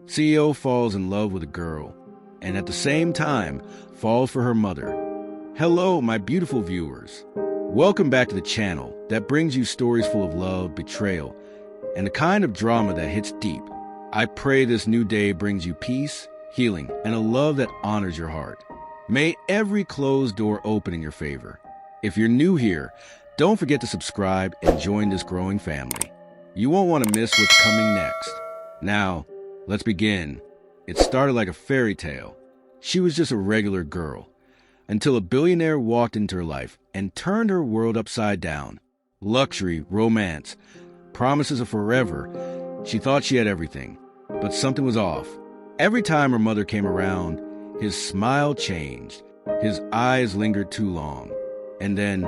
CEO falls in love with a girl, and at the same time, falls for her mother. Hello, my beautiful viewers. Welcome back to the channel that brings you stories full of love, betrayal, and the kind of drama that hits deep. I pray this new day brings you peace, healing, and a love that honors your heart. May every closed door open in your favor. If you're new here, don't forget to subscribe and join this growing family. You won't want to miss what's coming next. Now, let's begin. It started like a fairy tale. She was just a regular girl, until a billionaire walked into her life and turned her world upside down. Luxury, romance, promises of forever. She thought she had everything, but something was off. Every time her mother came around, his smile changed. His eyes lingered too long. And then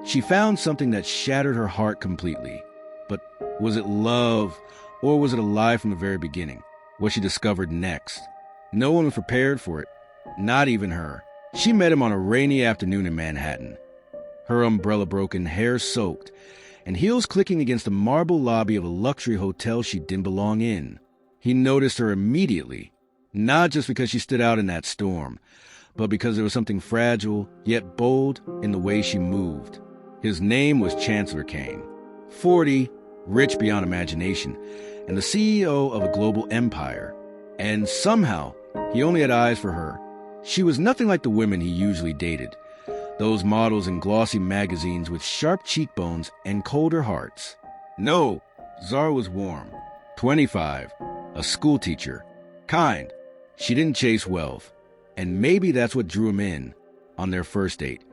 she found something that shattered her heart completely. But was it love, or was it a lie from the very beginning? What she discovered next. No one was prepared for it, not even her. She met him on a rainy afternoon in Manhattan. Her umbrella broken, hair soaked, and heels clicking against the marble lobby of a luxury hotel she didn't belong in. He noticed her immediately, not just because she stood out in that storm, but because there was something fragile, yet bold, in the way she moved. His name was Chancellor Kane, 40, rich beyond imagination, and the CEO of a global empire. And somehow, he only had eyes for her. She was nothing like the women he usually dated, those models in glossy magazines with sharp cheekbones and colder hearts. No, Zara was warm, 25, a schoolteacher, kind. She didn't chase wealth, and maybe that's what drew him in. On their first date,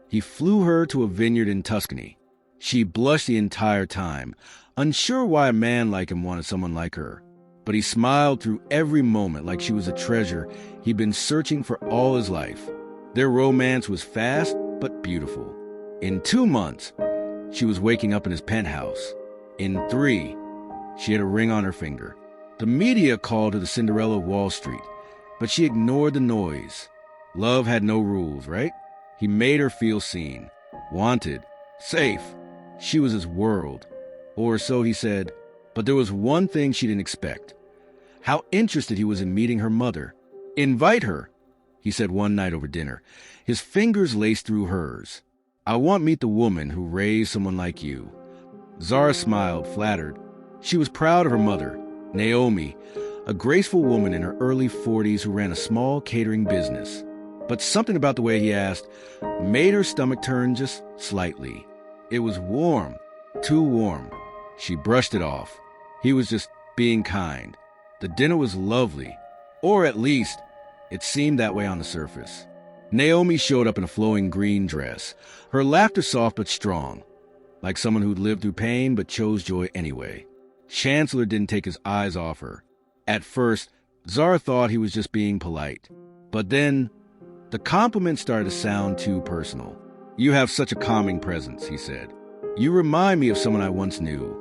he flew her to a vineyard in Tuscany. She blushed the entire time, unsure why a man like him wanted someone like her. But he smiled through every moment like she was a treasure he'd been searching for all his life. Their romance was fast but beautiful. In 2 months, she was waking up in his penthouse. In 3, she had a ring on her finger. The media called her the Cinderella of Wall Street, but she ignored the noise. Love had no rules, right? He made her feel seen, wanted, safe. She was his world, or so he said. But there was one thing she didn't expect. How interested he was in meeting her mother. Invite her, he said one night over dinner, his fingers laced through hers. I want to meet the woman who raised someone like you. Zara smiled, flattered. She was proud of her mother, Naomi, a graceful woman in her early 40s who ran a small catering business. But something about the way he asked made her stomach turn just slightly. It was warm, too warm. She brushed it off. He was just being kind. The dinner was lovely, or at least, it seemed that way on the surface. Naomi showed up in a flowing green dress, her laughter soft but strong, like someone who'd lived through pain but chose joy anyway. Chancellor didn't take his eyes off her. At first, Zara thought he was just being polite. But then, the compliment started to sound too personal. You have such a calming presence, he said. You remind me of someone I once knew.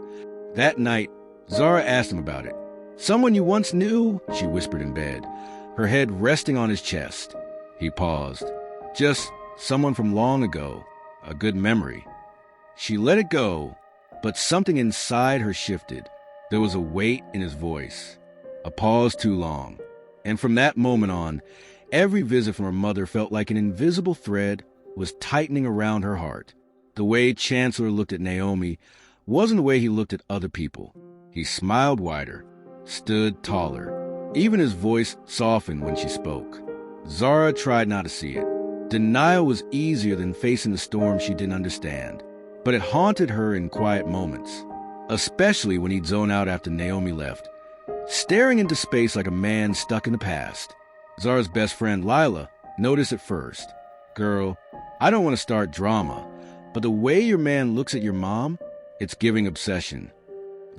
That night, Zara asked him about it. Someone you once knew? She whispered in bed, her head resting on his chest. He paused. Just someone from long ago, a good memory. She let it go, but something inside her shifted. There was a weight in his voice, a pause too long. And from that moment on, every visit from her mother felt like an invisible thread was tightening around her heart. The way Chancellor looked at Naomi wasn't the way he looked at other people. He smiled wider, stood taller. Even his voice softened when she spoke. Zara tried not to see it. Denial was easier than facing the storm she didn't understand. But it haunted her in quiet moments, especially when he'd zone out after Naomi left, staring into space like a man stuck in the past. Zara's best friend, Lila, noticed it first. Girl, I don't want to start drama, but the way your man looks at your mom, it's giving obsession.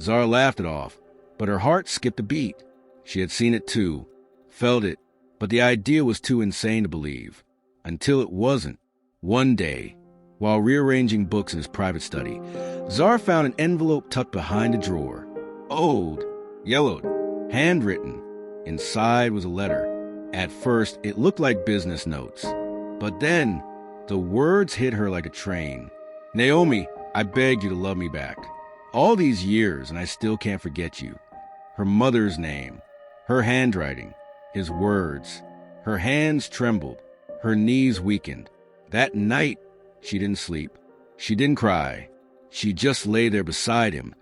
Zara laughed it off, but her heart skipped a beat. She had seen it too, felt it, but the idea was too insane to believe. Until it wasn't. One day, while rearranging books in his private study, Zara found an envelope tucked behind a drawer. Old, yellowed, handwritten. Inside was a letter. At first, it looked like business notes. But then, the words hit her like a train. Naomi, I begged you to love me back. All these years, and I still can't forget you. Her mother's name. Her handwriting, his words. Her hands trembled. Her knees weakened. That night, she didn't sleep. She didn't cry. She just lay there beside him,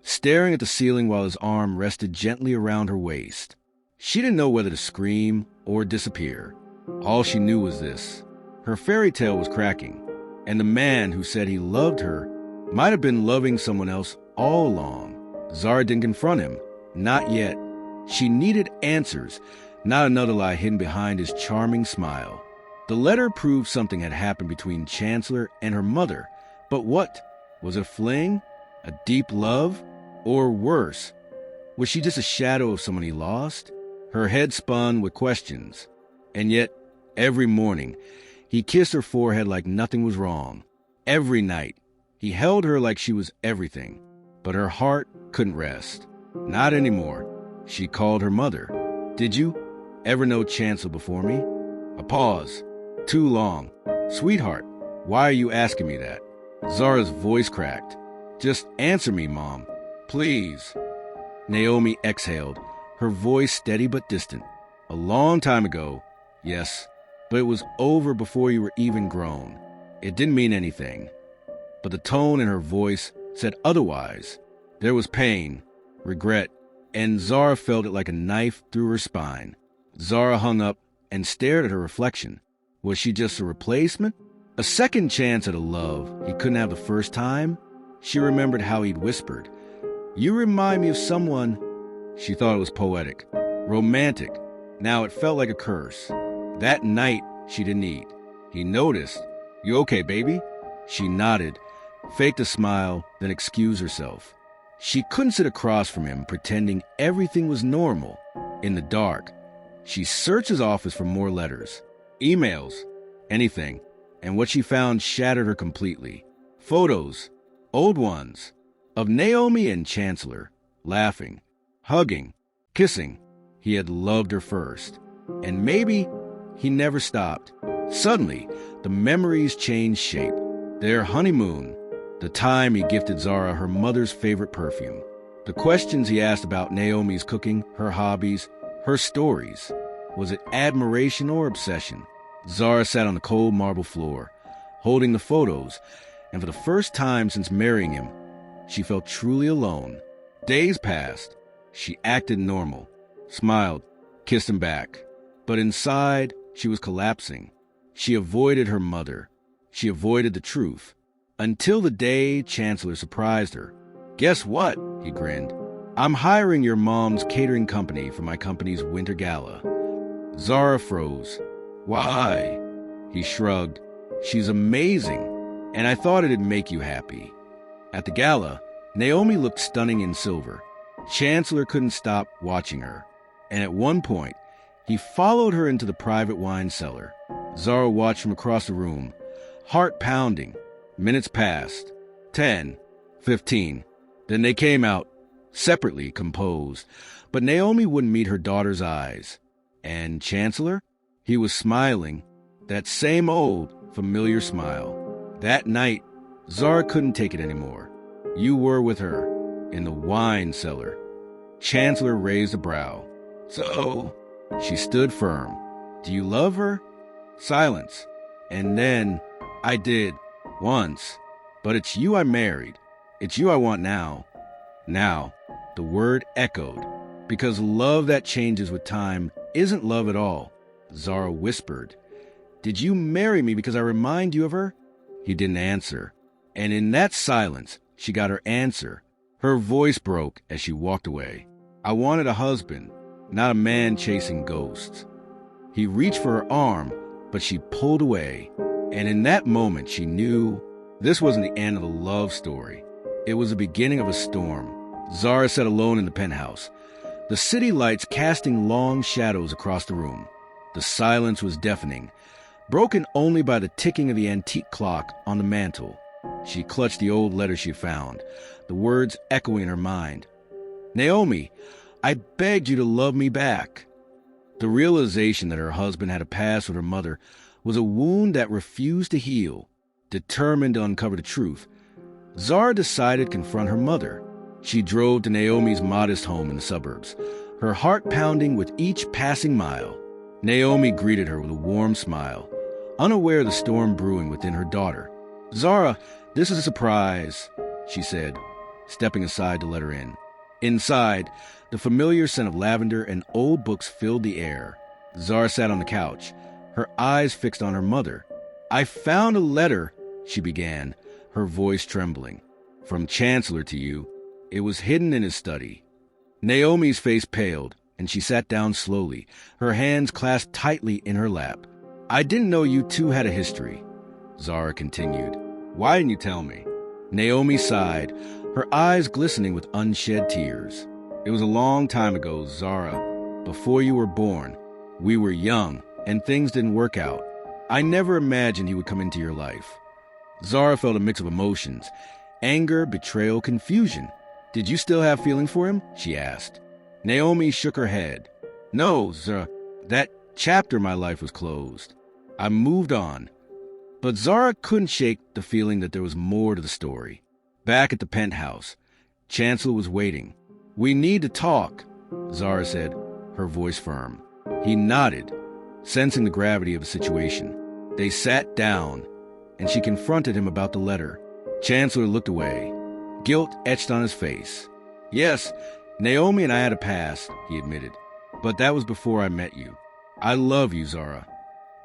staring at the ceiling while his arm rested gently around her waist. She didn't know whether to scream or disappear. All she knew was this: her fairy tale was cracking, and the man who said he loved her might have been loving someone else all along. Zara didn't confront him. Not yet. She needed answers, not another lie hidden behind his charming smile. The letter proved something had happened between Chancellor and her mother. But what? Was it a fling? A deep love? Or worse, was she just a shadow of someone he lost? Her head spun with questions. And yet, every morning, he kissed her forehead like nothing was wrong. Every night, he held her like she was everything. But her heart couldn't rest. Not anymore. She called her mother. "Did you ever know Chancellor before me?" A pause. Too long. "Sweetheart, why are you asking me that?" Zara's voice cracked. "Just answer me, Mom. Please." Naomi exhaled, her voice steady but distant. "A long time ago, yes, but it was over before you were even grown. It didn't mean anything." But the tone in her voice said otherwise. There was pain, regret, and Zara felt it like a knife through her spine. Zara hung up and stared at her reflection. Was she just a replacement? A second chance at a love he couldn't have the first time? She remembered how he'd whispered, "You remind me of someone." She thought it was poetic, romantic. Now it felt like a curse. That night, she didn't eat. He noticed. "You okay, baby?" She nodded, faked a smile, then excused herself. She couldn't sit across from him, pretending everything was normal. In the dark, she searched his office for more letters, emails, anything, and what she found shattered her completely. Photos, old ones, of Naomi and Chancellor, laughing, hugging, kissing. He had loved her first. And maybe he never stopped. Suddenly, the memories changed shape. Their honeymoon, the time he gifted Zara her mother's favorite perfume, the questions he asked about Naomi's cooking, her hobbies, her stories. Was it admiration or obsession? Zara sat on the cold marble floor, holding the photos, and for the first time since marrying him, she felt truly alone. Days passed. She acted normal, smiled, kissed him back. But inside, she was collapsing. She avoided her mother. She avoided the truth. Until the day Chancellor surprised her. "Guess what?" he grinned. "I'm hiring your mom's catering company for my company's winter gala." Zara froze. "Why?" He shrugged. "She's amazing, and I thought it'd make you happy." At the gala, Naomi looked stunning in silver. Chancellor couldn't stop watching her, and at one point, he followed her into the private wine cellar. Zara watched from across the room, heart pounding. Minutes passed. 10, 15. Then they came out, separately, composed. But Naomi wouldn't meet her daughter's eyes. And Chancellor? He was smiling, that same old, familiar smile. That night, Zara couldn't take it anymore. You were with her, in the wine cellar. Chancellor raised a brow. "So?" She stood firm. "Do you love her?" Silence. And then, "I did. Once. But it's you I married. It's you I want now." Now, the word echoed. Because love that changes with time isn't love at all. Zara whispered, "Did you marry me because I remind you of her?" He didn't answer. And in that silence, she got her answer. Her voice broke as she walked away. "I wanted a husband, not a man chasing ghosts." He reached for her arm, but she pulled away. And in that moment, she knew this wasn't the end of the love story. It was the beginning of a storm. Zara sat alone in the penthouse, the city lights casting long shadows across the room. The silence was deafening, broken only by the ticking of the antique clock on the mantel. She clutched the old letter she found, the words echoing in her mind. "Naomi, I begged you to love me back." The realization that her husband had a past with her mother was a wound that refused to heal. Determined to uncover the truth, Zara decided to confront her mother. She drove to Naomi's modest home in the suburbs, her heart pounding with each passing mile. Naomi greeted her with a warm smile, unaware of the storm brewing within her daughter. "Zara, this is a surprise," she said, stepping aside to let her in. Inside, the familiar scent of lavender and old books filled the air. Zara sat on the couch, her eyes fixed on her mother. "I found a letter," she began, her voice trembling. "From Chancellor to you. It was hidden in his study." Naomi's face paled, and she sat down slowly, her hands clasped tightly in her lap. "I didn't know you two had a history," Zara continued. "Why didn't you tell me?" Naomi sighed, her eyes glistening with unshed tears. "It was a long time ago, Zara. Before you were born. We were young, and things didn't work out. I never imagined he would come into your life." Zara felt a mix of emotions: anger, betrayal, confusion. "Did you still have feelings for him?" she asked. Naomi shook her head. "No, Zara. That chapter of my life was closed. I moved on." But Zara couldn't shake the feeling that there was more to the story. Back at the penthouse, Chancellor was waiting. "We need to talk," Zara said, her voice firm. He nodded, sensing the gravity of the situation. They sat down, and she confronted him about the letter. Chancellor looked away, guilt etched on his face. "Yes, Naomi and I had a past," he admitted. "But that was before I met you. I love you, Zara."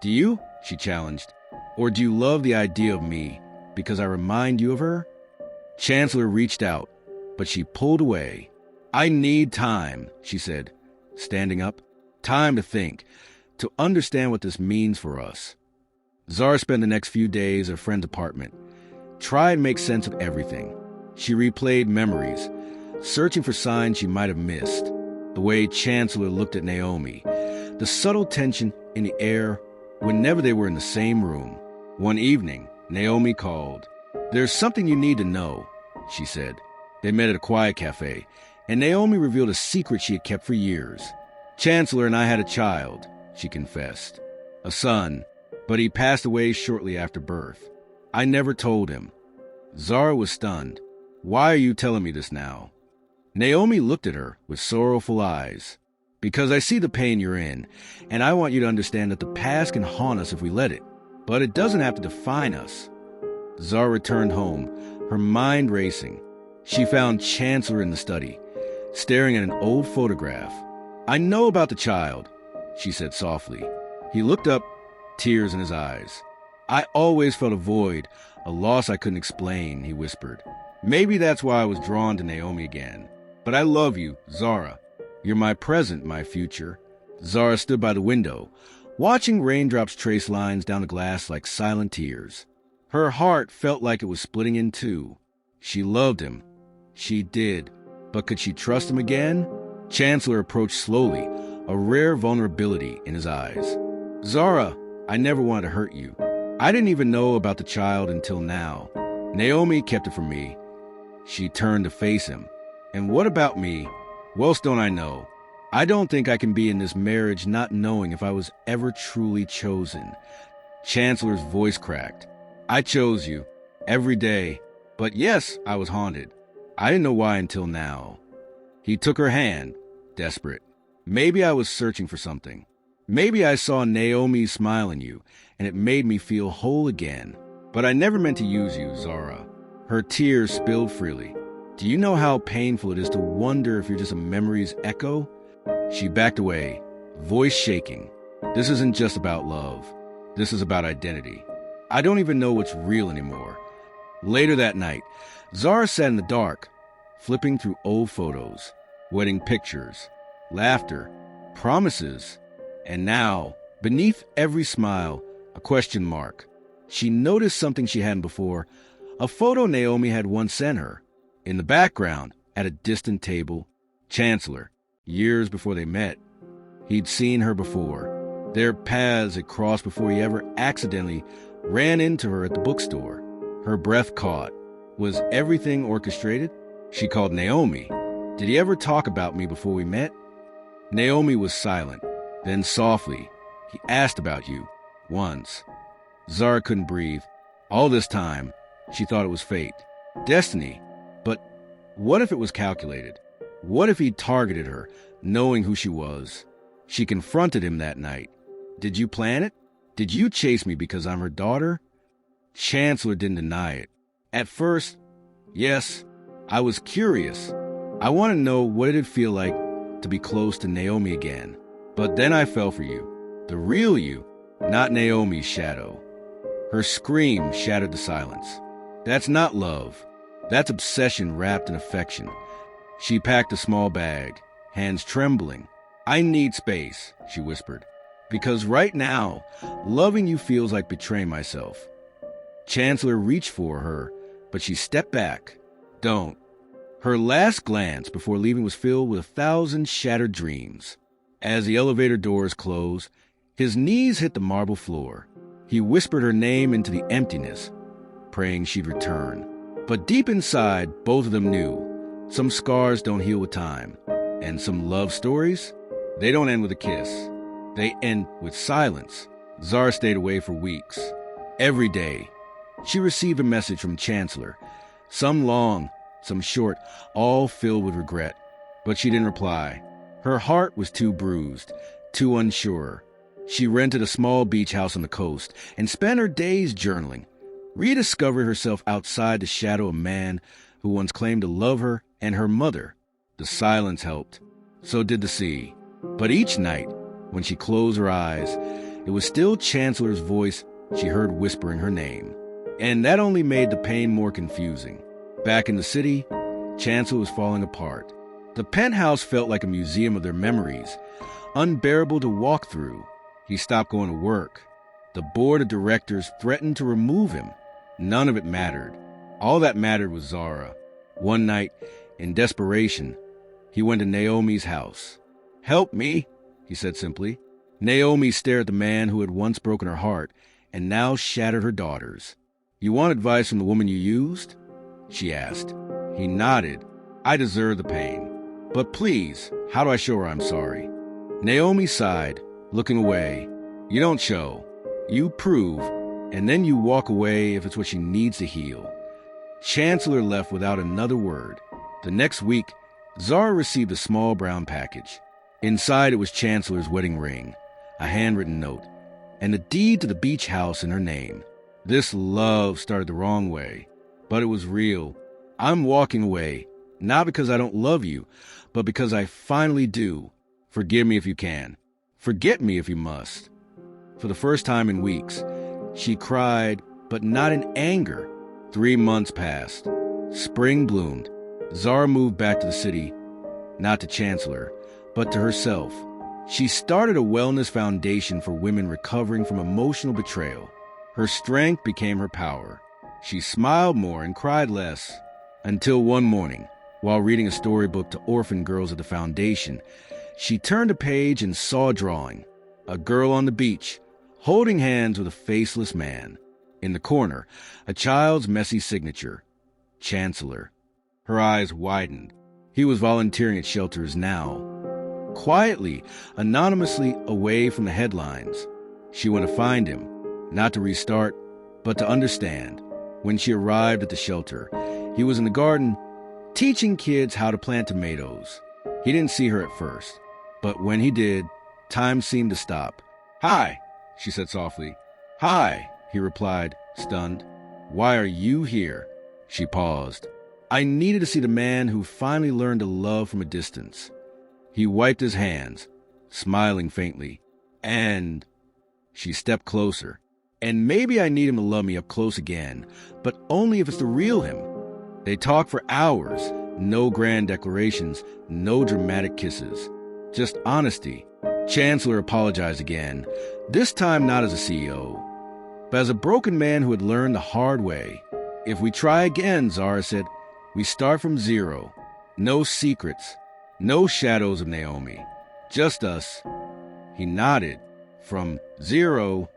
"Do you?" she challenged. "Or do you love the idea of me because I remind you of her?" Chancellor reached out, but she pulled away. "I need time," she said, standing up. "Time to think, to understand what this means for us." Zara spent the next few days at a friend's apartment, tried to make sense of everything. She replayed memories, searching for signs she might have missed. The way Chancellor looked at Naomi, the subtle tension in the air whenever they were in the same room. One evening, Naomi called. "There's something you need to know," she said. They met at a quiet cafe, and Naomi revealed a secret she had kept for years. "Chancellor and I had a child," she confessed. "A son, but he passed away shortly after birth. I never told him." Zara was stunned. "Why are you telling me this now?" Naomi looked at her with sorrowful eyes. "Because I see the pain you're in, and I want you to understand that the past can haunt us if we let it. But it doesn't have to define us." Zara returned home, her mind racing. She found Chancellor in the study, staring at an old photograph. "I know about the child," she said softly. He looked up, tears in his eyes. "I always felt a void, a loss I couldn't explain," he whispered. "Maybe that's why I was drawn to Naomi again. But I love you, Zara. You're my present, my future." Zara stood by the window, watching raindrops trace lines down the glass like silent tears. Her heart felt like it was splitting in two. She loved him. She did. But could she trust him again? Chancellor approached slowly, a rare vulnerability in his eyes. "Zara, I never wanted to hurt you. I didn't even know about the child until now. Naomi kept it from me." She turned to face him. "And what about me? What else don't I know? I don't think I can be in this marriage not knowing if I was ever truly chosen." Chancellor's voice cracked. "I chose you. Every day. But yes, I was haunted. I didn't know why until now." He took her hand, desperate. "Maybe I was searching for something. Maybe I saw Naomi's smile in you, and it made me feel whole again. But I never meant to use you, Zara." Her tears spilled freely. "Do you know how painful it is to wonder if you're just a memory's echo?" She backed away, voice shaking. "This isn't just about love. This is about identity. I don't even know what's real anymore." Later that night, Zara sat in the dark, flipping through old photos, wedding pictures, laughter, promises, and now, beneath every smile, a question mark. She noticed something she hadn't before, a photo Naomi had once sent her. In the background, at a distant table, Chancellor, years before they met. He'd seen her before. Their paths had crossed before he ever accidentally ran into her at the bookstore. Her breath caught. Was everything orchestrated? She called Naomi. "Did he ever talk about me before we met?" Naomi was silent. Then softly, "He asked about you. Once." Zara couldn't breathe. All this time, she thought it was fate. Destiny. But what if it was calculated? What if he targeted her, knowing who she was? She confronted him that night. Did you plan it? Did you chase me because I'm her daughter? Chancellor didn't deny it. At first, yes, I was curious. I want to know what it'd feel like to be close to Naomi again. But then I fell for you. The real you, not Naomi's shadow. Her scream shattered the silence. That's not love. That's obsession wrapped in affection. She packed a small bag, hands trembling. I need space, she whispered, because right now, loving you feels like betraying myself. Chancellor reached for her, but she stepped back. Don't. Her last glance before leaving was filled with 1,000 shattered dreams. As the elevator doors closed, his knees hit the marble floor. He whispered her name into the emptiness, praying she'd return. But deep inside, both of them knew some scars don't heal with time, and some love stories, they don't end with a kiss. They end with silence. Zara stayed away for weeks. Every day, she received a message from Chancellor, some long, some short, all filled with regret. But she didn't reply. Her heart was too bruised, too unsure. She rented a small beach house on the coast and spent her days journaling, rediscovered herself outside the shadow of a man who once claimed to love her and her mother. The silence helped. So did the sea. But each night, when she closed her eyes, it was still Chancellor's voice she heard whispering her name. And that only made the pain more confusing. Back in the city, Chancellor was falling apart. The penthouse felt like a museum of their memories, unbearable to walk through. He stopped going to work. The board of directors threatened to remove him. None of it mattered. All that mattered was Zara. One night, in desperation, he went to Naomi's house. "Help me," he said simply. Naomi stared at the man who had once broken her heart and now shattered her daughters. "You want advice from the woman you used?" she asked. He nodded. "I deserve the pain. But please, how do I show her I'm sorry?" Naomi sighed, looking away. "You don't show. You prove, and then you walk away if it's what she needs to heal." Chancellor left without another word. The next week, Zara received a small brown package. Inside it was Chancellor's wedding ring, a handwritten note, and a deed to the beach house in her name. This love started the wrong way, but it was real. "I'm walking away, not because I don't love you, but because I finally do. Forgive me if you can. Forget me if you must." For the first time in weeks, she cried, but not in anger. 3 months passed. Spring bloomed. Zara moved back to the city, not to Chancellor, but to herself. She started a wellness foundation for women recovering from emotional betrayal. Her strength became her power. She smiled more and cried less. Until one morning, while reading a storybook to orphan girls at the foundation, she turned a page and saw a drawing. A girl on the beach, holding hands with a faceless man. In the corner, a child's messy signature, Chancellor. Her eyes widened. He was volunteering at shelters now. Quietly, anonymously, away from the headlines. She went to find him, not to restart, but to understand. When she arrived at the shelter, he was in the garden, teaching kids how to plant tomatoes. He didn't see her at first, but when he did, time seemed to stop. "Hi," she said softly. "Hi," he replied, stunned. "Why are you here?" She paused. "I needed to see the man who finally learned to love from a distance." He wiped his hands, smiling faintly. "And..." She stepped closer. "And maybe I need him to love me up close again, but only if it's the real him." They talked for hours. No grand declarations, no dramatic kisses. Just honesty. Chancellor apologized again, this time not as a CEO, but as a broken man who had learned the hard way. "If we try again," Zara said, "we start from zero. No secrets, no shadows of Naomi. Just us." He nodded. From zero,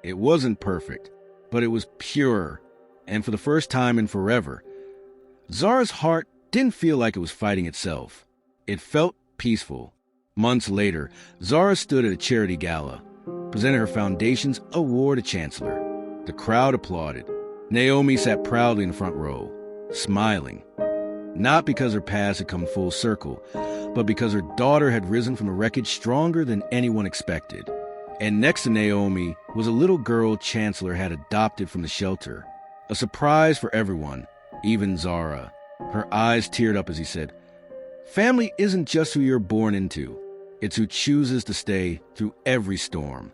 it wasn't perfect, but it was pure. And for the first time in forever, Zara's heart didn't feel like it was fighting itself. It felt peaceful. Months later, Zara stood at a charity gala, presented her foundation's award to Chancellor. The crowd applauded. Naomi sat proudly in the front row, smiling. Not because her past had come full circle, but because her daughter had risen from the wreckage stronger than anyone expected. And next to Naomi was a little girl Chancellor had adopted from the shelter. A surprise for everyone, even Zara. Her eyes teared up as he said, "Family isn't just who you're born into. It's who chooses to stay through every storm."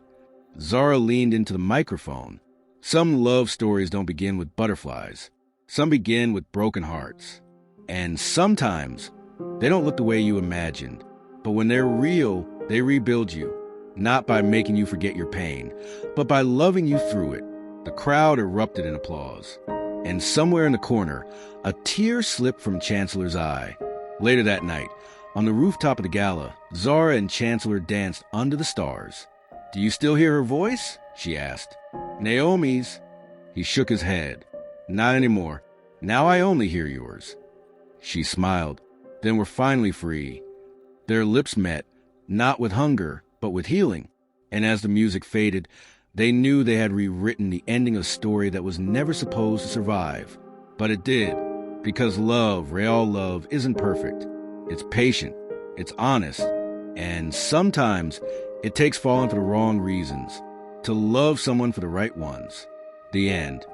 Zara leaned into the microphone. Some love stories don't begin with butterflies. Some begin with broken hearts. And sometimes they don't look the way you imagined. But when they're real, they rebuild you. Not by making you forget your pain, but by loving you through it. The crowd erupted in applause. And somewhere in the corner, a tear slipped from Chancellor's eye. Later that night, on the rooftop of the gala, Zara and Chancellor danced under the stars. "Do you still hear her voice?" she asked. "Naomi's." He shook his head. "Not anymore. Now I only hear yours." She smiled. Then we're finally free. Their lips met, not with hunger, but with healing. And as the music faded, they knew they had rewritten the ending of a story that was never supposed to survive. But it did, because love, real love, isn't perfect. It's patient, it's honest, and sometimes it takes falling for the wrong reasons to love someone for the right ones. The end.